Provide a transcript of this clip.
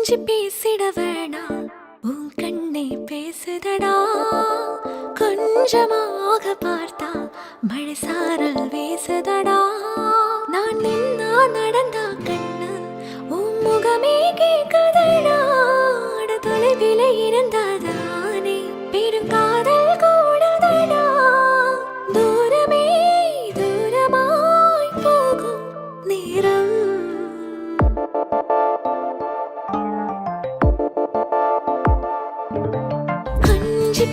கொஞ்சி பேசிட வேணாம், உன் கண்ணை பேசுதடா. கொஞ்சமாக பார்த்தா மழை சாரல் வீசுதடா. நான் நின்னா நடந்தா கண்ணு உன் முகமே கேட்குதடா. தொலைவில இருந்தாதானே பெருங்காதல் கூடுதடா. தூரமே தூரமாய் போகும் நேரம். கொஞ்சி